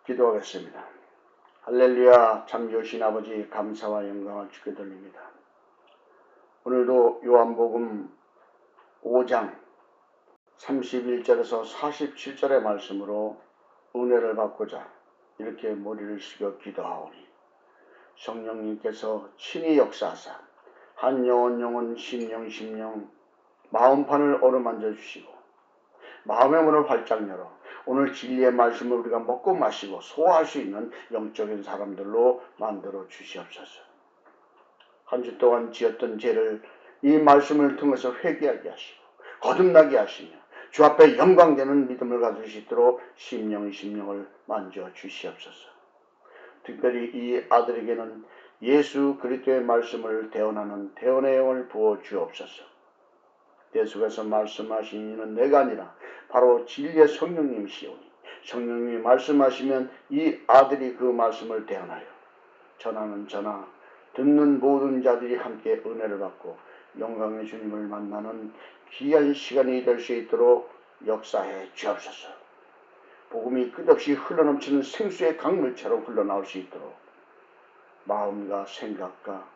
기도하겠습니다. 할렐루야. 참 좋으신 아버지, 감사와 영광을 주께 돌립니다. 오늘도 요한복음 5장 31절에서 47절의 말씀으로 은혜를 받고자 이렇게 머리를 숙여 기도하오니, 성령님께서 친히 역사하사 한 영혼 심령 마음판을 어루만져 주시고 마음의 문을 활짝 열어 오늘 진리의 말씀을 우리가 먹고 마시고 소화할 수 있는 영적인 사람들로 만들어 주시옵소서. 한 주 동안 지었던 죄를 이 말씀을 통해서 회개하게 하시고 거듭나게 하시며 주 앞에 영광되는 믿음을 가질 수 있도록 심령을 만져 주시옵소서. 특별히 이 아들에게는 예수 그리스도의 말씀을 대언하는 대언의 영을 부어 주옵소서. 계속해서 말씀하신 이는 내가 아니라 바로 진리의 성령님이시오니, 성령님이 말씀하시면 이 아들이 그 말씀을 대언하여 전하는 저나 듣는 모든 자들이 함께 은혜를 받고 영광의 주님을 만나는 귀한 시간이 될 수 있도록 역사해 주옵소서. 복음이 끝없이 흘러넘치는 생수의 강물처럼 흘러나올 수 있도록 마음과 생각과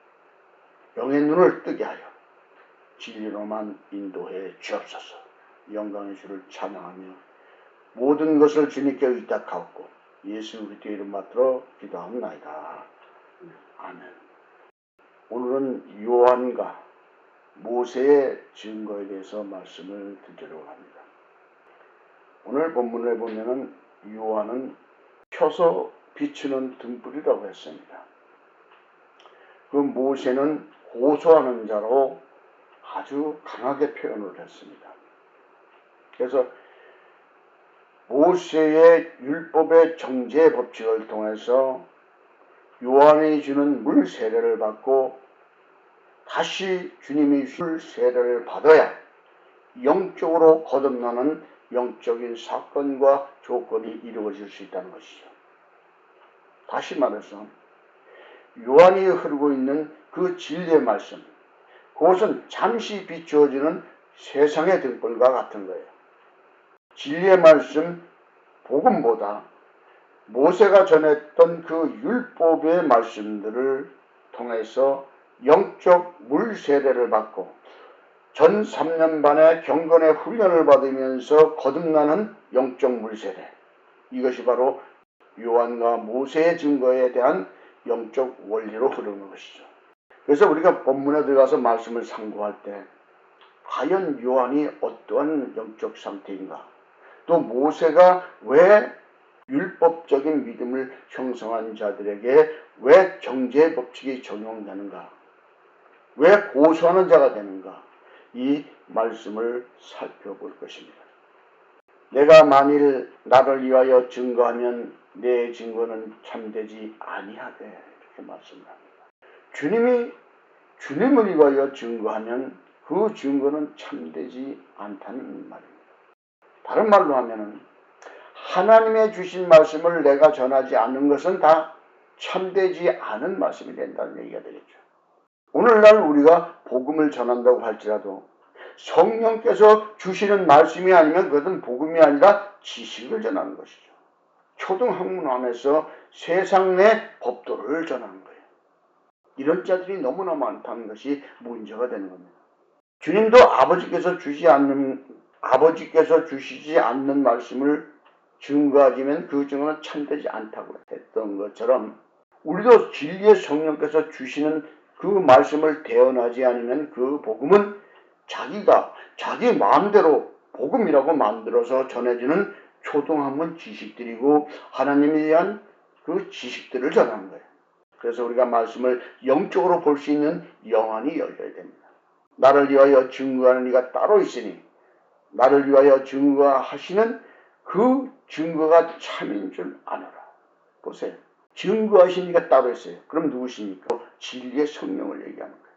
영의 눈을 뜨게 하여 진리로만 인도해 주옵소서. 영광의 주를 찬양하며 모든 것을 주님께 의탁하옵고 예수 그리스도의 이름 받들어 기도하옵나이다. 아멘. 오늘은 요한과 모세의 증거에 대해서 말씀을 드리려고 합니다. 오늘 본문에 보면은 요한은 펴서 비추는 등불이라고 했습니다. 그 모세는 호소하는 자로 아주 강하게 표현을 했습니다. 그래서 모세의 율법의 정죄 법칙을 통해서 요한이 주는 물 세례를 받고 다시 주님이 줄 세례를 받아야 영적으로 거듭나는 영적인 사건과 조건이 이루어질 수 있다는 것이죠. 다시 말해서 요한이 흐르고 있는 그 진리의 말씀, 그것은 잠시 비추어지는 세상의 등불과 같은 거예요. 진리의 말씀, 복음보다 모세가 전했던 그 율법의 말씀들을 통해서 영적 물 세례를 받고 전 3년 반의 경건의 훈련을 받으면서 거듭나는 영적 물 세례, 이것이 바로 요한과 모세의 증거에 대한 영적 원리로 흐르는 것이죠. 그래서 우리가 본문에 들어가서 말씀을 상고할 때 과연 요한이 어떠한 영적 상태인가, 또 모세가 왜 율법적인 믿음을 형성한 자들에게 왜 정죄 법칙이 적용되는가, 왜 고소하는 자가 되는가, 이 말씀을 살펴볼 것입니다. 내가 만일 나를 위하여 증거하면 내 증거는 참되지 아니하되, 이렇게 말씀합니다. 주님이 주님을 위하여 증거하면 그 증거는 참되지 않다는 말입니다. 다른 말로 하면은 하나님의 주신 말씀을 내가 전하지 않는 것은 다 참되지 않은 말씀이 된다는 얘기가 되겠죠. 오늘날 우리가 복음을 전한다고 할지라도 성령께서 주시는 말씀이 아니면 그것은 복음이 아니라 지식을 전하는 것이죠. 초등학문 안에서 세상 내 법도를 전하는 거예요. 이런 자들이 너무나 많다는 것이 문제가 되는 겁니다. 주님도 아버지께서 주시지 않는 말씀을 증거하지만 그 증거는 참되지 않다고 했던 것처럼 우리도 진리의 성령께서 주시는 그 말씀을 대언하지 않으면 그 복음은 자기가 자기 마음대로 복음이라고 만들어서 전해지는 초등학문 지식들이고 하나님에 대한 그 지식들을 전하는 거예요. 그래서 우리가 말씀을 영적으로 볼 수 있는 영안이 열려야 됩니다. 나를 위하여 증거하는 이가 따로 있으니 나를 위하여 증거하시는 그 증거가 참인 줄 아노라. 보세요. 증거하신 이가 따로 있어요. 그럼 누구십니까? 진리의 성령을 얘기하는 거예요.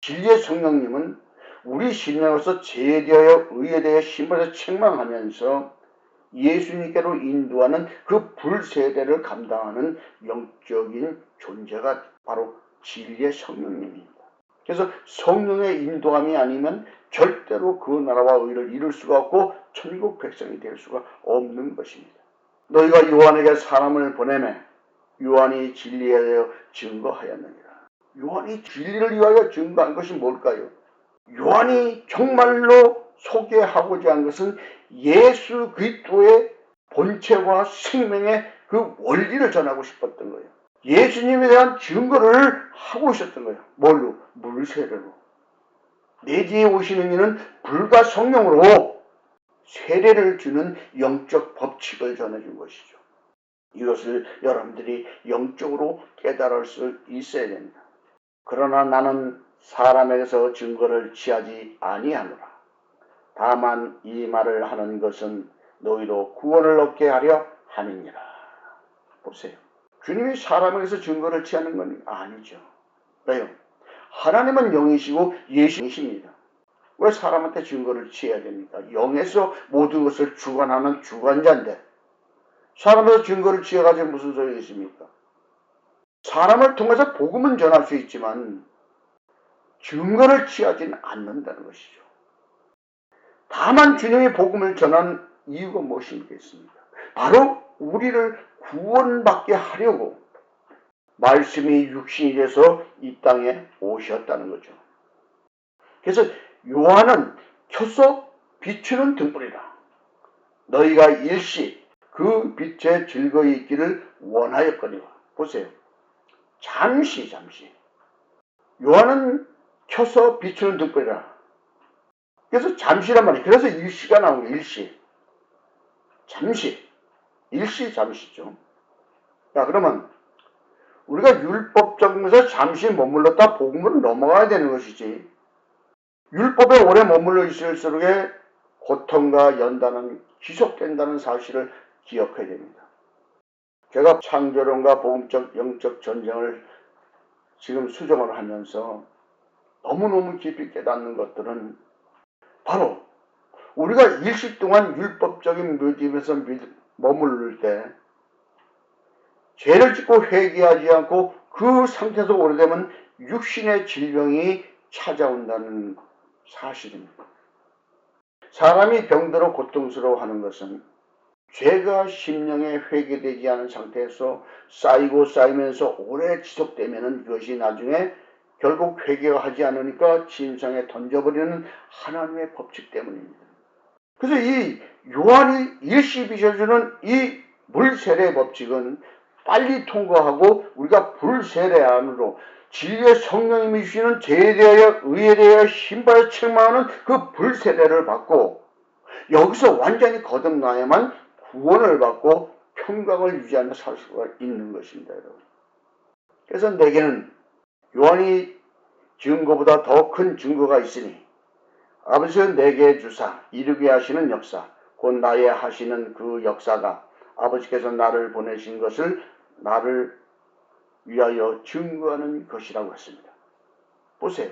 진리의 성령님은 우리 심령에서 죄에 대하여 의에 대하여 심판에서 책망하면서 예수님께로 인도하는 그 불세례를 감당하는 영적인 존재가 바로 진리의 성령님입니다. 그래서 성령의 인도함이 아니면 절대로 그 나라와 의를 이룰 수가 없고 천국 백성이 될 수가 없는 것입니다. 너희가 요한에게 사람을 보내매 요한이 진리에 대하여 증거하였느니라. 요한이 진리를 위하여 증거한 것이 뭘까요? 요한이 정말로 소개하고자 한 것은 예수 그리스도의 본체와 생명의 그 원리를 전하고 싶었던 거예요. 예수님에 대한 증거를 하고 있었던 거예요. 뭘로? 물세례로. 내지에 오시는 이는 불과 성령으로 세례를 주는 영적 법칙을 전해준 것이죠. 이것을 여러분들이 영적으로 깨달을 수 있어야 됩니다. 그러나 나는 사람에게서 증거를 취하지 아니하노라. 다만 이 말을 하는 것은 너희로 구원을 얻게 하려 함이니라. 보세요. 주님이 사람에게서 증거를 취하는 건 아니죠. 왜요? 하나님은 영이시고 예수님이십니다. 왜 사람한테 증거를 취해야 됩니까? 영에서 모든 것을 주관하는 주관자인데 사람에서 증거를 취해가지고 무슨 소용이 있습니까? 사람을 통해서 복음은 전할 수 있지만 증거를 취하지는 않는다는 것이죠. 다만 주님이 복음을 전한 이유가 무엇이겠습니까? 바로 우리를 구원받게 하려고 말씀이 육신이 돼서 이 땅에 오셨다는 거죠. 그래서 요한은 켜서 비추는 등불이라. 너희가 일시 그 빛에 즐거이 있기를 원하였거니와. 보세요. 잠시. 요한은 켜서 비추는 등불이라. 그래서 잠시란 말이에요. 그래서 일시가 나온 거예요. 일시. 잠시. 일시 잠시죠. 자, 그러면 우리가 율법적에서 잠시 머물렀다 복음으로 넘어가야 되는 것이지. 율법에 오래 머물러 있을수록에 고통과 연단은 지속된다는 사실을 기억해야 됩니다. 제가 창조론과 복음적 영적 전쟁을 지금 수정을 하면서 너무너무 깊이 깨닫는 것들은 바로 우리가 일시 동안 율법적인 묘집에서 머무를 때 죄를 짓고 회개하지 않고 그 상태에서 오래되면 육신의 질병이 찾아온다는 사실입니다. 사람이 병들어 고통스러워하는 것은 죄가 심령에 회개되지 않은 상태에서 쌓이면서 오래 지속되면 그것이 나중에 결국 회개가 하지 않으니까 진상에 던져버리는 하나님의 법칙 때문입니다. 그래서 이 요한이 일시 비춰주는 이 물세례 법칙은 빨리 통과하고 우리가 불세례 안으로 진리의 성령님이 주시는 죄에 대하여 의에 대하여 신바에 책망하는 그 불세례를 받고 여기서 완전히 거듭나야만 구원을 받고 평강을 유지하며 살 수가 있는 것입니다. 여러분. 그래서 내게는 요한이 증거보다 더 큰 증거가 있으니 아버지가 내게 주사 이루게 하시는 역사 곧 나의 하시는 그 역사가 아버지께서 나를 보내신 것을 나를 위하여 증거하는 것이라고 했습니다. 보세요.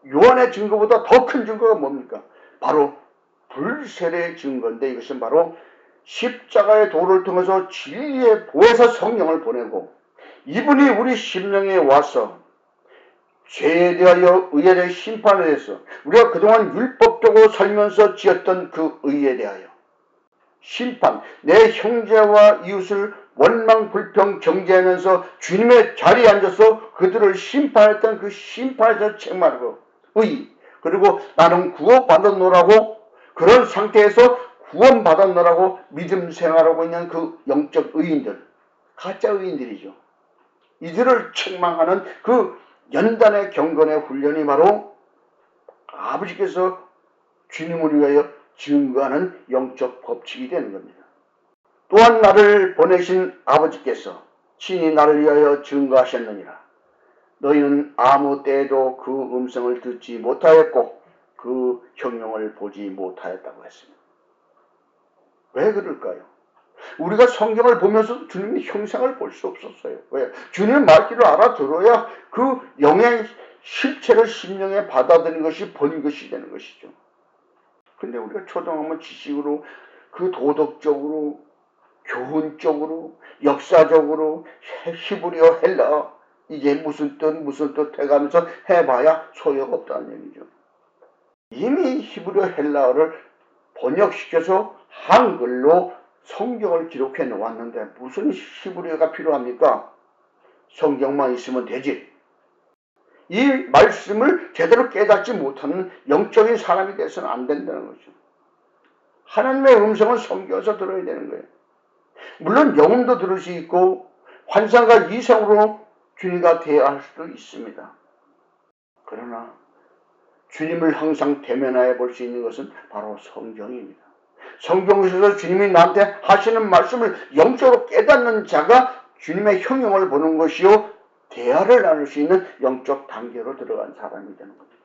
요한의 증거보다 더 큰 증거가 뭡니까? 바로 불세례의 증거인데 이것은 바로 십자가의 도를 통해서 진리의 보혜사 성령을 보내고 이분이 우리 심령에 와서 죄에 대하여 의에 대해 심판에 대해서 우리가 그동안 율법적으로 살면서 지었던 그 의에 대하여 심판, 내 형제와 이웃을 원망, 불평, 정죄하면서 주님의 자리에 앉아서 그들을 심판했던 그 심판에서 책망하고 의, 그리고 나는 구원받았노라고 그런 상태에서 구원받았노라고 믿음 생활하고 있는 그 영적 의인들, 가짜 의인들이죠. 이들을 책망하는 그 연단의 경건의 훈련이 바로 아버지께서 주님을 위하여 증거하는 영적 법칙이 되는 겁니다. 또한 나를 보내신 아버지께서 친히 나를 위하여 증거하셨느니라. 너희는 아무 때에도 그 음성을 듣지 못하였고 그 형용을 보지 못하였다고 했습니다. 왜 그럴까요? 우리가 성경을 보면서 주님의 형상을 볼 수 없었어요. 왜? 주님의 말귀를 알아들어야 그 영의 실체를 심령에 받아들이는 것이 본 것이 되는 것이죠. 근데 우리가 초등학교 지식으로 그 도덕적으로 교훈적으로 역사적으로 히브리어 헬라 이게 무슨 뜻 해가면서 해봐야 소용없다는 얘기죠. 이미 히브리어 헬라어를 번역시켜서 한글로 성경을 기록해 놓았는데 무슨 히브리어가 필요합니까? 성경만 있으면 되지. 이 말씀을 제대로 깨닫지 못하는 영적인 사람이 돼서는 안 된다는 거죠. 하나님의 음성은 성경에서 들어야 되는 거예요. 물론 영음도 들을 수 있고 환상과 이상으로 주님과 대화할 수도 있습니다. 그러나 주님을 항상 대면하여 볼 수 있는 것은 바로 성경입니다. 성경에서 주님이 나한테 하시는 말씀을 영적으로 깨닫는 자가 주님의 형용을 보는 것이요 대화를 나눌 수 있는 영적 단계로 들어간 사람이 되는 겁니다.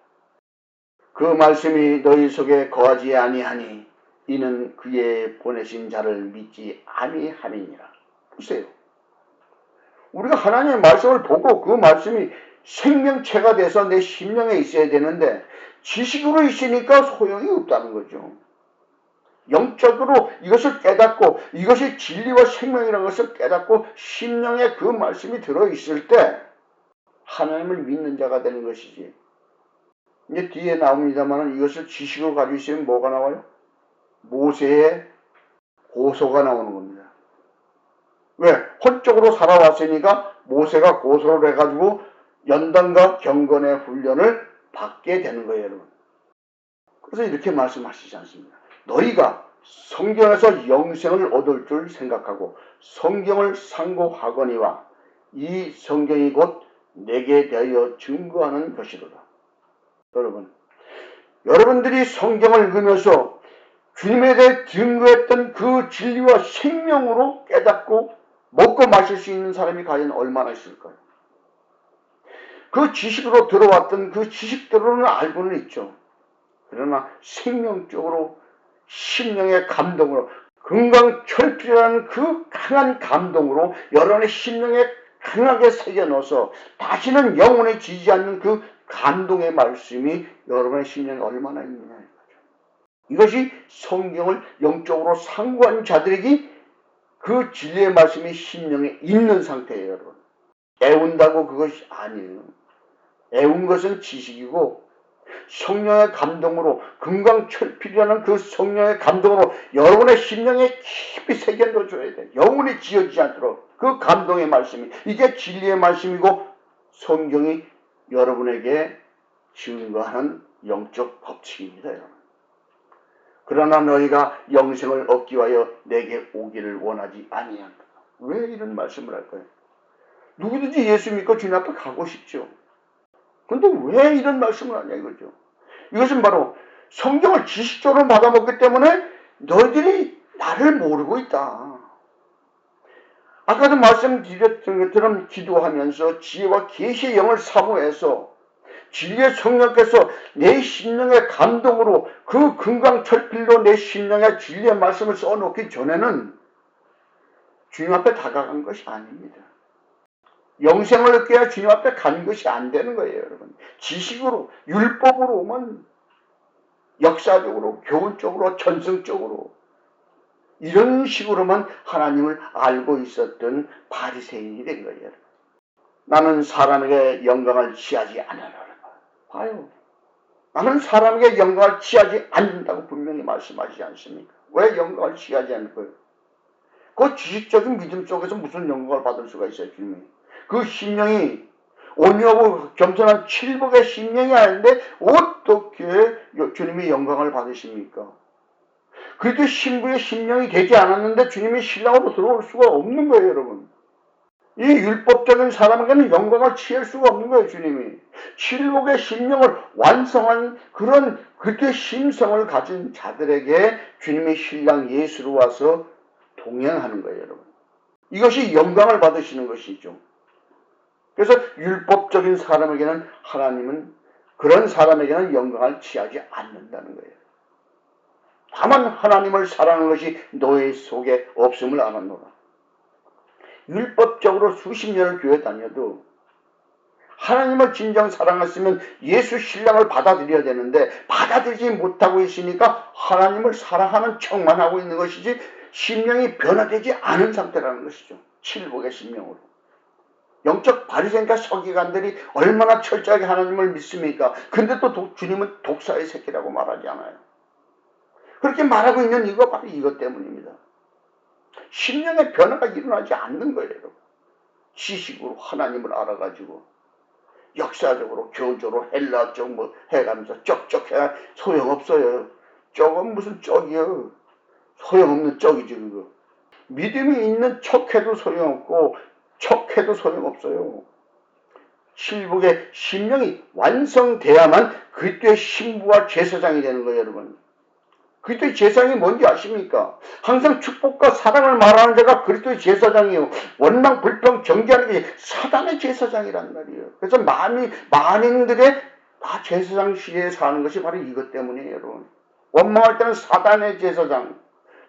그 말씀이 너희 속에 거하지 아니하니 이는 그의 보내신 자를 믿지 아니함이니라. 보세요. 우리가 하나님의 말씀을 보고 그 말씀이 생명체가 돼서 내 심령에 있어야 되는데 지식으로 있으니까 소용이 없다는 거죠. 영적으로 이것을 깨닫고 이것이 진리와 생명이라는 것을 깨닫고 심령에 그 말씀이 들어있을 때 하나님을 믿는 자가 되는 것이지. 이제 뒤에 나옵니다만 이것을 지식으로 가지고 있으면 뭐가 나와요? 모세의 고소가 나오는 겁니다. 왜? 혼적으로 살아왔으니까 모세가 고소를 해가지고 연단과 경건의 훈련을 받게 되는 거예요, 여러분. 그래서 이렇게 말씀하시지 않습니다. 너희가 성경에서 영생을 얻을 줄 생각하고 성경을 상고하거니와 이 성경이 곧 내게 대하여 증거하는 것이로다. 여러분, 여러분들이 성경을 읽으면서 주님에 대해 증거했던 그 진리와 생명으로 깨닫고 먹고 마실 수 있는 사람이 과연 얼마나 있을까요? 그 지식으로 들어왔던 그 지식대로는 알고는 있죠. 그러나 생명적으로 심령의 감동으로 금강철필이라는 그 강한 감동으로 여러분의 심령에 강하게 새겨 넣어서 다시는 영혼에 지지 않는 그 감동의 말씀이 여러분의 심령에 얼마나 있느냐. 이것이 성경을 영적으로 상고한 자들에게 그 진리의 말씀이 심령에 있는 상태예요, 여러분. 애운다고 그것이 아니에요. 애운 것은 지식이고 성령의 감동으로 금강철필이라는 그 성령의 감동으로 여러분의 심령에 깊이 새겨 넣어줘야 돼. 영혼이 지어지지 않도록 그 감동의 말씀이 이게 진리의 말씀이고 성경이 여러분에게 증거하는 영적 법칙입니다, 여러분. 그러나 너희가 영생을 얻기 위하여 내게 오기를 원하지 아니한다. 왜 이런 말씀을 할까요? 누구든지 예수 믿고 주님 앞에 가고 싶죠. 그런데 왜 이런 말씀을 하냐 이거죠. 이것은 바로 성경을 지식적으로 받아먹기 때문에 너희들이 나를 모르고 있다. 아까도 말씀드렸던 것처럼 기도하면서 지혜와 계시의 영을 사모해서 진리의 성령께서 내 심령의 감동으로 그 금강철필로 내 심령에 진리의 말씀을 써놓기 전에는 주님 앞에 다가간 것이 아닙니다. 영생을 얻기 위해 주님 앞에 간 것이 안 되는 거예요, 여러분. 지식으로, 율법으로만 역사적으로, 교훈적으로, 전승적으로 이런 식으로만 하나님을 알고 있었던 바리새인이 된 거예요. 나는 사람에게 영광을 취하지 않으라. 봐요. 나는 사람에게 영광을 취하지 않는다고 분명히 말씀하시지 않습니까? 왜 영광을 취하지 않을 거예요? 그 지식적인 믿음 속에서 무슨 영광을 받을 수가 있어요, 주님이? 그 심령이 온유하고 겸손한 칠복의 심령이 아닌데 어떻게 주님이 영광을 받으십니까? 그래도 신부의 심령이 되지 않았는데 주님이 신랑으로 들어올 수가 없는 거예요, 여러분. 이 율법적인 사람에게는 영광을 취할 수가 없는 거예요, 주님이. 칠복의 심령을 완성한 그런 그때 심성을 가진 자들에게 주님이 신랑 예수로 와서 동행하는 거예요, 여러분. 이것이 영광을 받으시는 것이죠. 그래서 율법적인 사람에게는 하나님은 그런 사람에게는 영광을 취하지 않는다는 거예요. 다만 하나님을 사랑하는 것이 너희 속에 없음을 알았노라. 율법적으로 수십 년을 교회 다녀도 하나님을 진정 사랑했으면 예수 신랑을 받아들여야 되는데 받아들이지 못하고 있으니까 하나님을 사랑하는 척만 하고 있는 것이지 심령이 변화되지 않은 상태라는 것이죠. 칠복의 심령으로. 영적 바리새인과 서기관들이 얼마나 철저하게 하나님을 믿습니까? 근데 또 주님은 독사의 새끼라고 말하지 않아요. 그렇게 말하고 있는 이유가 바로 이것 때문입니다. 심령의 변화가 일어나지 않는 거예요. 여러분. 지식으로 하나님을 알아가지고 역사적으로 교조로 헬라적 뭐 해가면서 쩍쩍해 소용없어요. 쩍은 무슨 쩍이요. 소용없는 쩍이지 그거. 믿음이 있는 척해도 소용없고 척해도 소용없어요. 칠복의 심령이 완성돼야만 그리스도의 신부와 제사장이 되는 거예요. 여러분. 그리스도의 제사장이 뭔지 아십니까? 항상 축복과 사랑을 말하는 자가 그리스도의 제사장이에요. 원망, 불평, 정죄하는 게 사단의 제사장이란 말이에요. 그래서 만인들의 다 제사장 시대에 사는 것이 바로 이것 때문이에요. 여러분. 원망할 때는 사단의 제사장,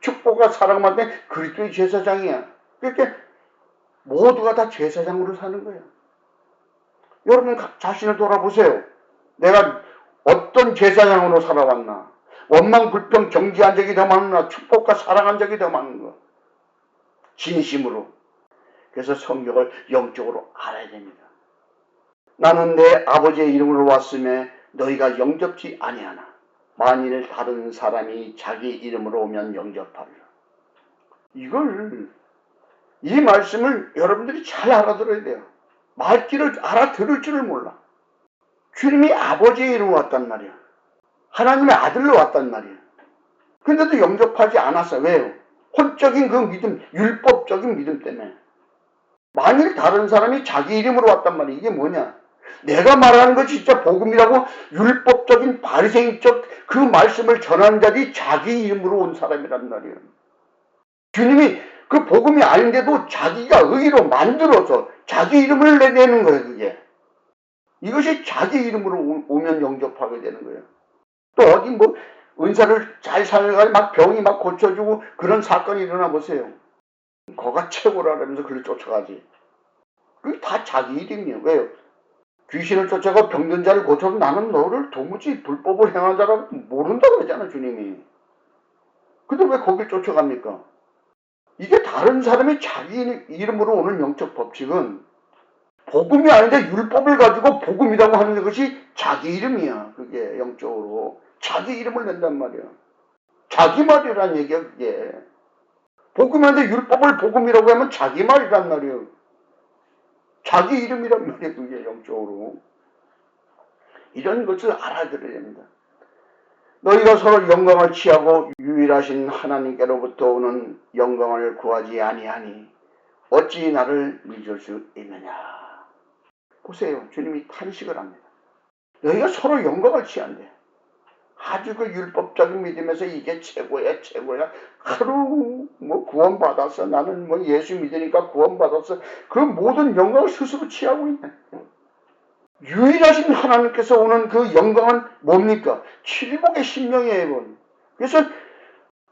축복과 사랑을 받을 때 그리스도의 제사장이야. 그렇게 모두가 다 제사장으로 사는 거예요. 여러분 자신을 돌아보세요. 내가 어떤 제사장으로 살아왔나? 원망, 불평, 정죄한 적이 더 많나? 축복과 사랑한 적이 더 많은가? 진심으로. 그래서 성경을 영적으로 알아야 됩니다. 나는 내 아버지의 이름으로 왔음에 너희가 영접지 아니하나? 만일 다른 사람이 자기 이름으로 오면 영접하리라. 이 말씀을 여러분들이 잘 알아들어야 돼요. 말귀를 알아들을 줄을 몰라. 주님이 아버지의 이름으로 왔단 말이야. 하나님의 아들로 왔단 말이야. 근데도 영접하지 않았어. 왜요? 혼적인 그 믿음, 율법적인 믿음 때문에. 만일 다른 사람이 자기 이름으로 왔단 말이야. 이게 뭐냐? 내가 말하는 거 진짜 복음이라고 율법적인 바리새인적 그 말씀을 전하는 자들이 자기 이름으로 온 사람이란 말이에요. 주님이 그 복음이 아닌데도 자기가 의로 만들어서 자기 이름을 내는 거예요. 그게. 이것이 자기 이름으로 오면 영접하게 되는 거예요. 또 어디 뭐 은사를 잘 살려가지고 막 병이 막 고쳐주고 그런 사건이 일어나 보세요. 거가 최고라면서 그걸 쫓아가지. 그게 다 자기 이름이에요. 왜요? 귀신을 쫓아가 병든 자를 고쳐도 나는 너를 도무지 불법을 행한 자라고 모른다고 그러잖아 주님이. 근데 왜 거길 쫓아갑니까? 이게 다른 사람이 자기 이름으로 오는 영적 법칙은 복음이 아닌데 율법을 가지고 복음이라고 하는 것이 자기 이름이야. 그게 영적으로. 자기 이름을 낸단 말이야. 자기 말이란 얘기야 그게. 복음이 아닌데 율법을 복음이라고 하면 자기 말이란 말이야. 자기 이름이란 말이야 그게 영적으로. 이런 것을 알아들어야 됩니다. 너희가 서로 영광을 취하고 유일하신 하나님께로부터 오는 영광을 구하지 아니하니 어찌 나를 믿을 수 있느냐. 보세요. 주님이 탄식을 합니다. 너희가 서로 영광을 취한대. 아주 그 율법적인 믿음에서 이게 최고야. 하루 뭐 구원받았어. 나는 뭐 예수 믿으니까 구원받았어. 그 모든 영광을 스스로 취하고 있네. 유일하신 하나님께서 오는 그 영광은 뭡니까? 칠복의 심령이에요. 그래서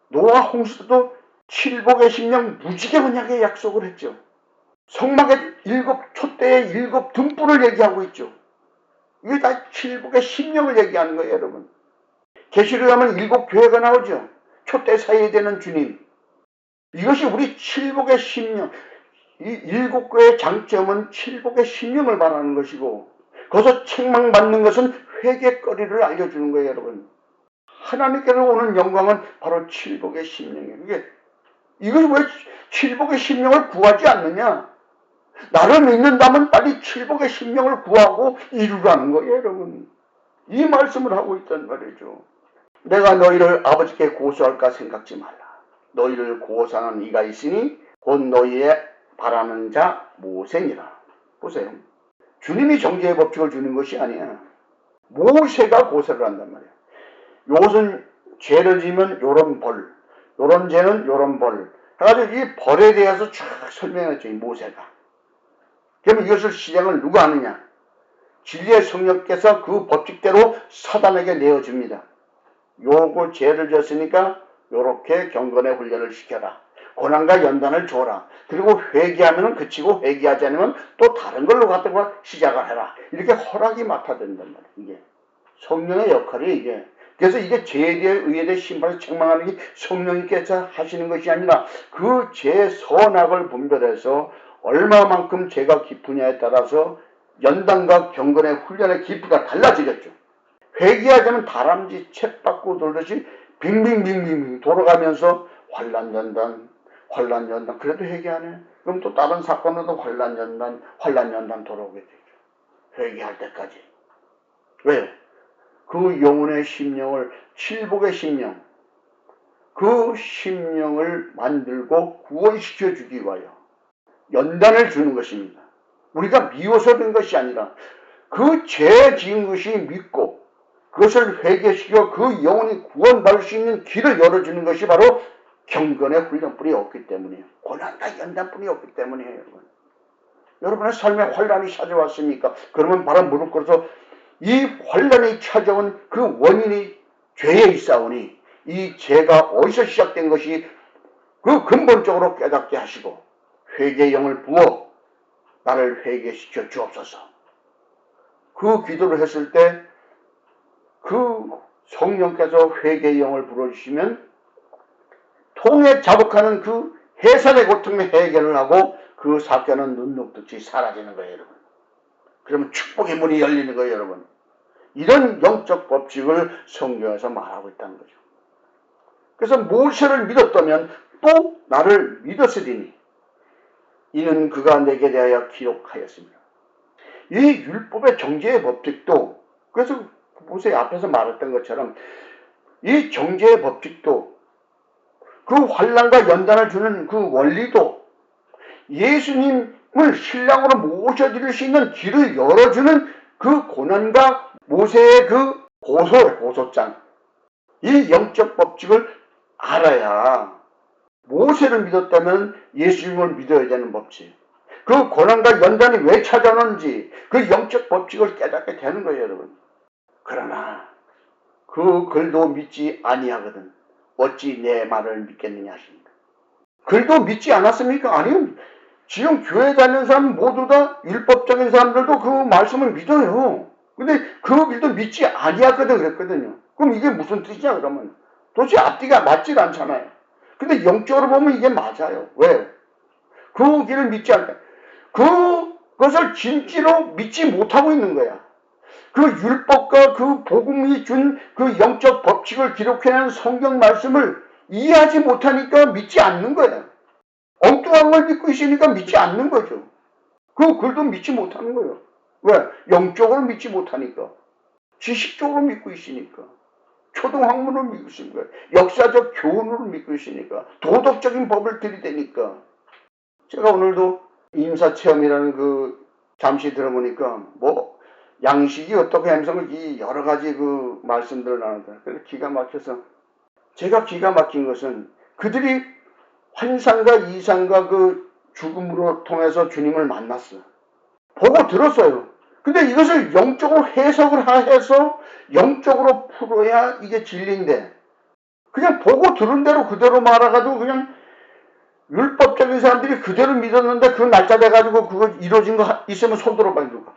노아 홍수도 칠복의 심령 무지개 언약의 약속을 했죠. 성막의 촛대의 7 등불을 얘기하고 있죠. 이게 다 칠복의 심령을 얘기하는 거예요, 여러분. 계시록에 하면 7 교회가 나오죠. 촛대 사이에 되는 주님. 이것이 우리 칠복의 심령. 이 7 교회의 장점은 칠복의 심령을 말하는 것이고 거기서 책망받는 것은 회개거리를 알려주는 거예요, 여러분. 하나님께로 오는 영광은 바로 칠복의 심령이에요. 이것이 왜 칠복의 심령을 구하지 않느냐? 나를 믿는다면 빨리 칠복의 심령을 구하고 이루라는 거예요, 여러분. 이 말씀을 하고 있단 말이죠. 내가 너희를 아버지께 고소할까 생각지 말라. 너희를 고소하는 이가 있으니 곧 너희의 바라는 자 모세니라. 보세요. 주님이 정죄의 법칙을 주는 것이 아니야. 모세가 고소를 한단 말이야. 요것은 죄를 지면 요런 벌, 요런 죄는 요런 벌. 해가지고 이 벌에 대해서 쫙 설명했죠, 이 모세가. 그러면 이것을 실행을 누가 하느냐? 진리의 성령께서 그 법칙대로 사단에게 내어줍니다. 요거 죄를 졌으니까 요렇게 경건의 훈련을 시켜라. 고난과 연단을 줘라. 그리고 회개하면 그치고 회개하지 않으면 또 다른 걸로 갖다가 시작을 해라. 이렇게 허락이 맡아진단 말이에요. 이게 성령의 역할이 이게. 그래서 이게 죄에 대해 의에 대해 심판을 책망하는 게 성령님께서 하시는 것이 아니라 그 죄 선악을 분별해서 얼마만큼 죄가 깊으냐에 따라서 연단과 경건의 훈련의 깊이가 달라지겠죠. 회개하자면 다람쥐 쳇 받고 돌듯이 빙빙빙빙 돌아가면서 환난 연단, 환란 연단. 그래도 회개하네. 그럼 또 다른 사건으로도 환란 연단 돌아오게 되죠. 회개할 때까지. 왜요? 그 영혼의 심령을, 칠복의 심령, 그 심령을 만들고 구원시켜 주기 위하여 연단을 주는 것입니다. 우리가 미워서 된 것이 아니라 그 죄 지은 것이 믿고 그것을 회개시켜 그 영혼이 구원받을 수 있는 길을 열어주는 것이 바로 경건의 훈련뿐이 없기 때문이에요. 고난과 연단뿐이 없기 때문이에요. 여러분. 여러분의 삶에 환란이 찾아왔습니까? 그러면 바로 무릎 꿇어서 이 환란이 찾아온 그 원인이 죄에 있사오니 이 죄가 어디서 시작된 것이 그 근본적으로 깨닫게 하시고 회개의 영을 부어 나를 회개시켜 주옵소서. 그 기도를 했을 때 그 성령께서 회개의 영을 불어주시면 통에 자복하는 그 해산의 고통의 해결을 하고 그 사건은 눈 녹듯이 사라지는 거예요, 여러분. 그러면 축복의 문이 열리는 거예요, 여러분. 이런 영적 법칙을 성경에서 말하고 있다는 거죠. 그래서 모세를 믿었다면 또 나를 믿었으리니 이는 그가 내게 대하여 기록하였습니다. 이 율법의 정죄의 법칙도, 그래서 모세 앞에서 말했던 것처럼 이 정죄의 법칙도 그 환난과 연단을 주는 그 원리도 예수님을 신랑으로 모셔드릴 수 있는 길을 열어주는 그 고난과 모세의 그 고소장, 이 영적 법칙을 알아야 모세를 믿었다면 예수님을 믿어야 되는 법칙, 그 고난과 연단이 왜 찾아오는지 그 영적 법칙을 깨닫게 되는 거예요, 여러분. 그러나 그 글도 믿지 아니하거든 어찌 내 말을 믿겠느냐 하십니다. 글도 믿지 않았습니까? 아니요. 지금 교회 다니는 사람 모두 다 율법적인 사람들도 그 말씀을 믿어요. 근데 그 길도 믿지 아니하거든 그랬거든요. 그럼 이게 무슨 뜻이냐 그러면 도대체 앞뒤가 맞질 않잖아요. 근데 영적으로 보면 이게 맞아요. 왜요? 그 길을 믿지 않다. 그것을 진지로 믿지 못하고 있는 거야. 그 율법과 그 복음이 준 그 영적 법칙을 기록해낸 성경 말씀을 이해하지 못하니까 믿지 않는 거야. 엉뚱한 걸 믿고 있으니까 믿지 않는 거죠. 그 글도 믿지 못하는 거예요. 왜? 영적으로 믿지 못하니까. 지식적으로 믿고 있으니까. 초등학문을 믿고 있으니까. 역사적 교훈으로 믿고 있으니까. 도덕적인 법을 들이대니까. 제가 오늘도 임사체험이라는 그 잠시 들어보니까 양식이 어떻게 하면서 이 여러 가지 그 말씀들을 나눈다. 그래서 기가 막혀서 제가 기가 막힌 것은 그들이 환상과 이상과 그 죽음으로 통해서 주님을 만났어. 보고 들었어요. 근데 이것을 영적으로 해석을 해서 영적으로 풀어야 이게 진리인데 그냥 보고 들은 대로 그대로 말아가지고 그냥 율법적인 사람들이 그대로 믿었는데 그 날짜 돼가지고 그거 이루어진 거 있으면 손 들어봐 누가.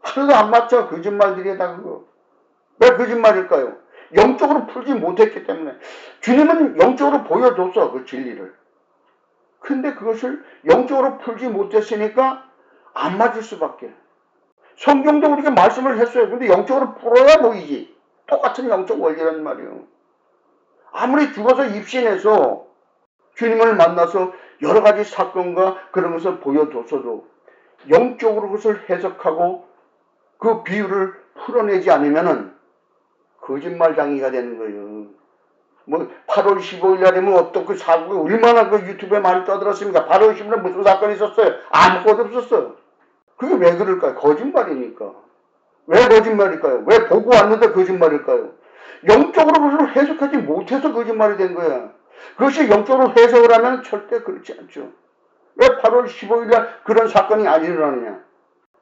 하나도 안 맞죠. 거짓말들이야 다 그거. 왜 거짓말일까요? 영적으로 풀지 못했기 때문에. 주님은 영적으로 보여줬어 그 진리를. 근데 그것을 영적으로 풀지 못했으니까 안 맞을 수밖에. 성경도 우리가 말씀을 했어요. 근데 영적으로 풀어야 보이지. 똑같은 영적 원리란 말이에요. 아무리 죽어서 입신해서 주님을 만나서 여러 가지 사건과 그런 것을 보여줬어도 영적으로 그것을 해석하고 그 비유를 풀어내지 않으면은 거짓말장이가 되는 거예요. 8월 15일 날이면 어떤 그 사고가 얼마나 그 유튜브에 많이 떠들었습니까? 8월 15일 날 무슨 사건이 있었어요? 아무것도 없었어요. 그게 왜 그럴까요? 거짓말이니까. 왜 거짓말일까요? 왜 보고 왔는데 거짓말일까요? 영적으로 그것을 해석하지 못해서 거짓말이 된 거야. 그것이 영적으로 해석을 하면 절대 그렇지 않죠. 왜 8월 15일 날 그런 사건이 안 일어나느냐?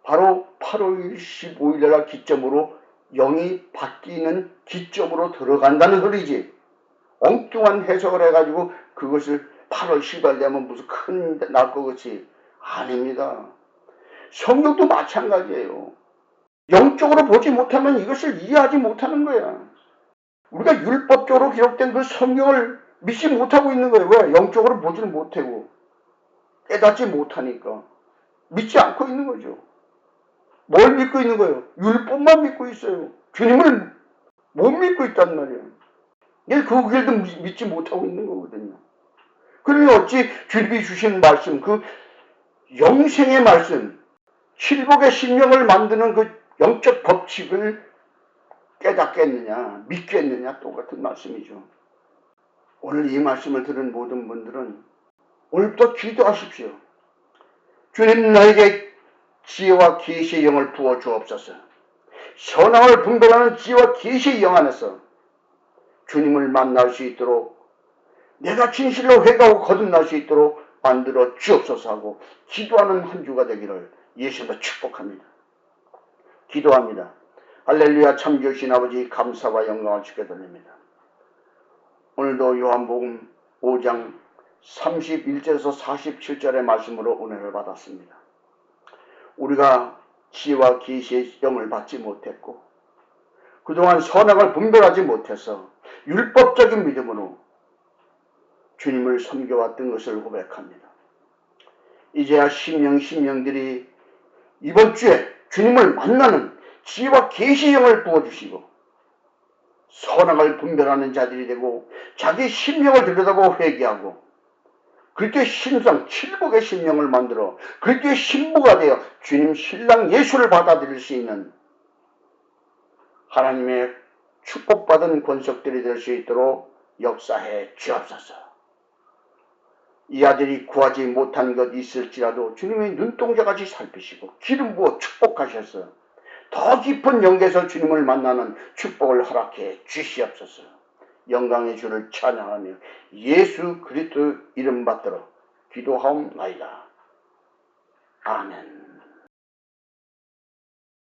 바로 8월 15일 날 기점으로 영이 바뀌는 기점으로 들어간다는 소리지. 엉뚱한 해석을 해가지고 그것을 8월 10일 되면 무슨 큰 날 것 같이 아닙니다. 성경도 마찬가지예요. 영적으로 보지 못하면 이것을 이해하지 못하는 거야. 우리가 율법적으로 기록된 그 성경을 믿지 못하고 있는 거예요. 왜? 영적으로 보지를 못하고 깨닫지 못하니까 믿지 않고 있는 거죠. 뭘 믿고 있는 거예요? 율법만 믿고 있어요. 주님을 못 믿고 있단 말이에요. 그 길도 믿지 못하고 있는 거거든요. 그러니 어찌 주님이 주신 말씀, 그 영생의 말씀, 칠복의 심령을 만드는 그 영적 법칙을 깨닫겠느냐, 믿겠느냐, 똑같은 말씀이죠. 오늘 이 말씀을 들은 모든 분들은 오늘부터 기도하십시오. 주님, 나에게 지혜와 계시의 영을 부어 주옵소서. 선악을 분별하는 지혜와 계시의 영 안에서 주님을 만날 수 있도록, 내가 진실로 회개하고 거듭날 수 있도록 만들어 주옵소서 하고 기도하는 한 주가 되기를 예수님으로 축복합니다. 기도합니다. 할렐루야. 참 좋으신 아버지, 감사와 영광을 주께 드립니다. 오늘도 요한복음 5장 31절에서 47절의 말씀으로 은혜를 받았습니다. 우리가 지혜와 계시의 영을 받지 못했고 그동안 선악을 분별하지 못해서 율법적인 믿음으로 주님을 섬겨왔던 것을 고백합니다. 이제야 심령들이 이번 주에 주님을 만나는 지혜와 계시의 영을 부어주시고 선악을 분별하는 자들이 되고 자기 심령을 들여다보고 회개하고 그렇게 신성 칠복의 심령을 만들어 그렇게 신부가 되어 주님 신랑 예수를 받아들일 수 있는 하나님의 축복받은 권속들이 될 수 있도록 역사해 주옵소서. 이 아들이 구하지 못한 것 있을지라도 주님의 눈동자같이 살피시고 기름 부어 축복하셔서 더 깊은 영계에서 주님을 만나는 축복을 허락해 주시옵소서. 영광의 주를 찬양하며 예수 그리스도 이름 받들어 기도하옵나이다. 아멘.